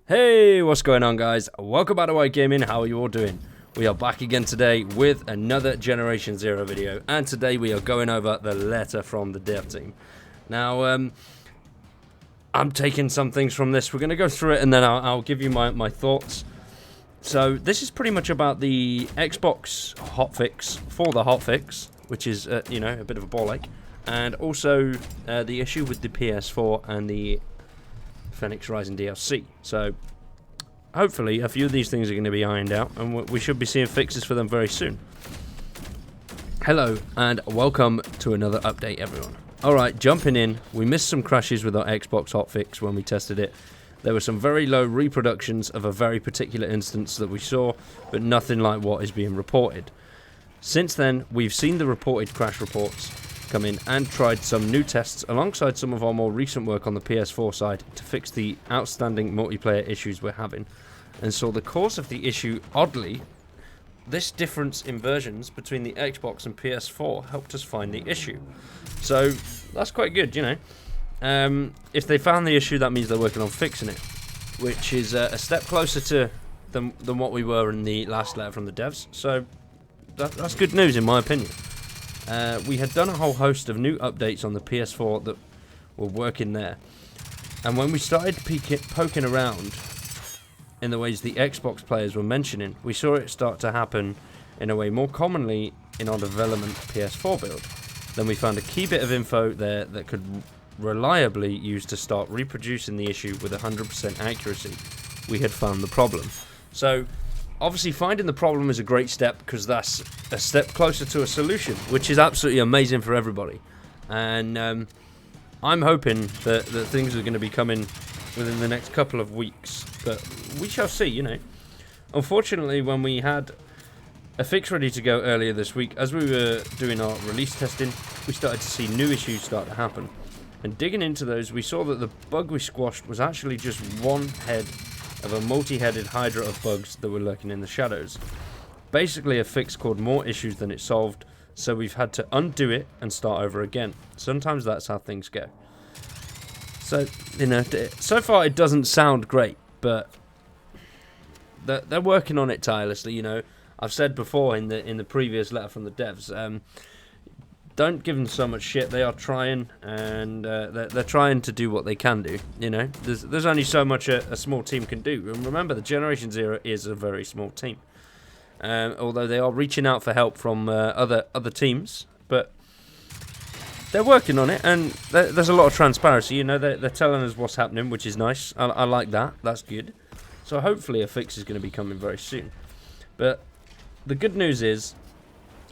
Hey, what's going on, guys? Welcome back to White Gaming. How are you all doing? We are back again today with another Generation Zero video, and today we are going over the letter from the dev team. Now, I'm taking some things from this. We're going to go through it, and then I'll give you my thoughts. So, this is pretty much about the Xbox hotfix for the hotfix, which is, a bit of a ball ache, and also the issue with the PS4 and the Phoenix Rising DLC. So hopefully a few of these things are going to be ironed out, and we should be seeing fixes for them very soon. Hello and welcome to another update, everyone. Alright, jumping in, we missed some crashes with our Xbox hotfix when we tested it. There were some very low reproductions of a very particular instance that we saw, but nothing like what is being reported. Since then, we've seen the reported crash reports come in and tried some new tests alongside some of our more recent work on the PS4 side to fix the outstanding multiplayer issues we're having. And so the cause of the issue, oddly, this difference in versions between the Xbox and PS4 helped us find the issue. So that's quite good, you know. If they found the issue, that means they're working on fixing it, which is a step closer to than what we were in the last letter from the devs. So that's good news in my opinion. We had done a whole host of new updates on the PS4 that were working there. And when we started poking around in the ways the Xbox players were mentioning, we saw it start to happen in a way more commonly in our development PS4 build. Then we found a key bit of info there that could reliably use to start reproducing the issue with 100% accuracy. We had found the problem. So obviously, finding the problem is a great step because that's a step closer to a solution, which is absolutely amazing for everybody. And I'm hoping that things are going to be coming within the next couple of weeks, but we shall see, you know. Unfortunately, when we had a fix ready to go earlier this week, as we were doing our release testing, we started to see new issues start to happen. And digging into those, we saw that the bug we squashed was actually just one head of a multi-headed hydra of bugs that were lurking in the shadows. Basically, a fix caused more issues than it solved, so we've had to undo it and start over again. Sometimes that's how things go. So, you know, so far it doesn't sound great, but they're working on it tirelessly, you know. I've said before in the previous letter from the devs, don't give them so much shit. They are trying, and they're trying to do what they can do. You know, there's only so much a small team can do. And remember, the Generation Zero is a very small team. Although they are reaching out for help from other teams, but they're working on it, and there's a lot of transparency. You know, they're telling us what's happening, which is nice. I like that. That's good. So hopefully, a fix is going to be coming very soon. But the good news is,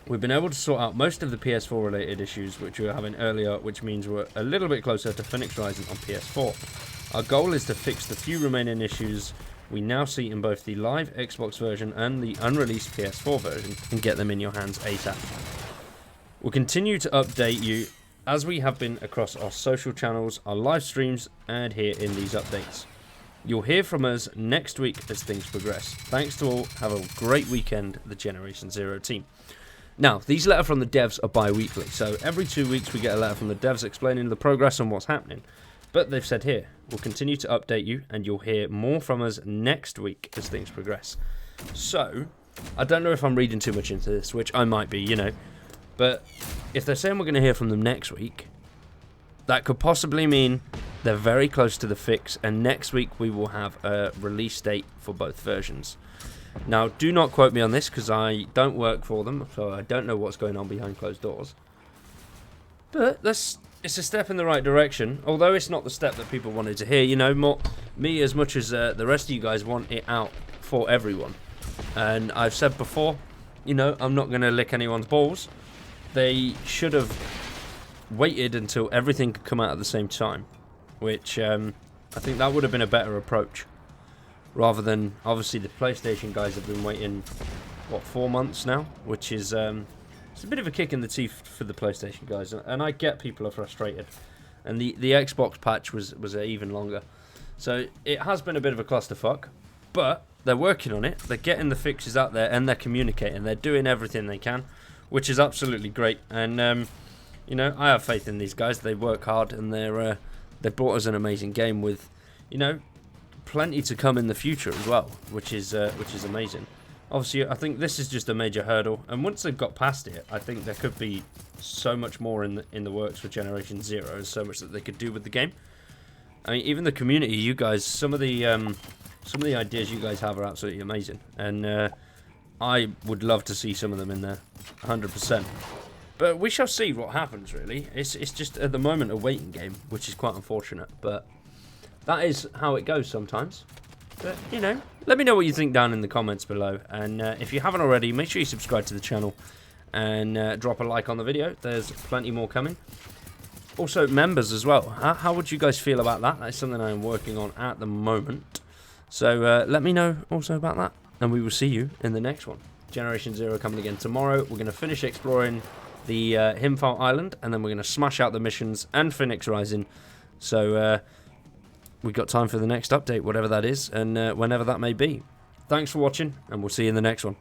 we've been able to sort out most of the PS4 related issues which we were having earlier, which means we're a little bit closer to Phoenix Rising on PS4. Our goal is to fix the few remaining issues we now see in both the live Xbox version and the unreleased PS4 version and get them in your hands ASAP. We'll continue to update you as we have been across our social channels, our live streams, and here in these updates. You'll hear from us next week as things progress. Thanks to all, have a great weekend, the Generation Zero team. Now, these letters from the devs are bi-weekly, so every 2 weeks we get a letter from the devs explaining the progress and what's happening. But they've said here, we'll continue to update you, and you'll hear more from us next week as things progress. So, I don't know if I'm reading too much into this, which I might be, you know, but if they're saying we're going to hear from them next week, that could possibly mean they're very close to the fix, and next week we will have a release date for both versions. Now, do not quote me on this because I don't work for them, so I don't know what's going on behind closed doors. But it's a step in the right direction, although it's not the step that people wanted to hear. You know, me as much as the rest of you guys want it out for everyone. And I've said before, you know, I'm not going to lick anyone's balls. They should have waited until everything could come out at the same time, which I think that would have been a better approach. Rather than, obviously, the PlayStation guys have been waiting, what, 4 months now? Which is, it's a bit of a kick in the teeth for the PlayStation guys. And I get people are frustrated. And the Xbox patch was even longer. So it has been a bit of a clusterfuck. But they're working on it. They're getting the fixes out there and they're communicating. They're doing everything they can, which is absolutely great. And, you know, I have faith in these guys. They work hard and they brought us an amazing game with, you know, plenty to come in the future as well, which is amazing. Obviously, I think this is just a major hurdle, and once they've got past it, I think there could be so much more in the works for Generation Zero, and so much that they could do with the game. I mean, even the community, you guys, some of the ideas you guys have are absolutely amazing, and I would love to see some of them in there, 100%. But we shall see what happens. Really, it's just at the moment a waiting game, which is quite unfortunate, but that is how it goes sometimes. But, you know, let me know what you think down in the comments below. And if you haven't already, make sure you subscribe to the channel and drop a like on the video. There's plenty more coming. Also, members as well. How would you guys feel about that? That's something I'm working on at the moment. So let me know also about that. And we will see you in the next one. Generation Zero coming again tomorrow. We're going to finish exploring the Himfile Island. And then we're going to smash out the missions and Phoenix Rising. So... we've got time for the next update, whatever that is, and whenever that may be. Thanks for watching, and we'll see you in the next one.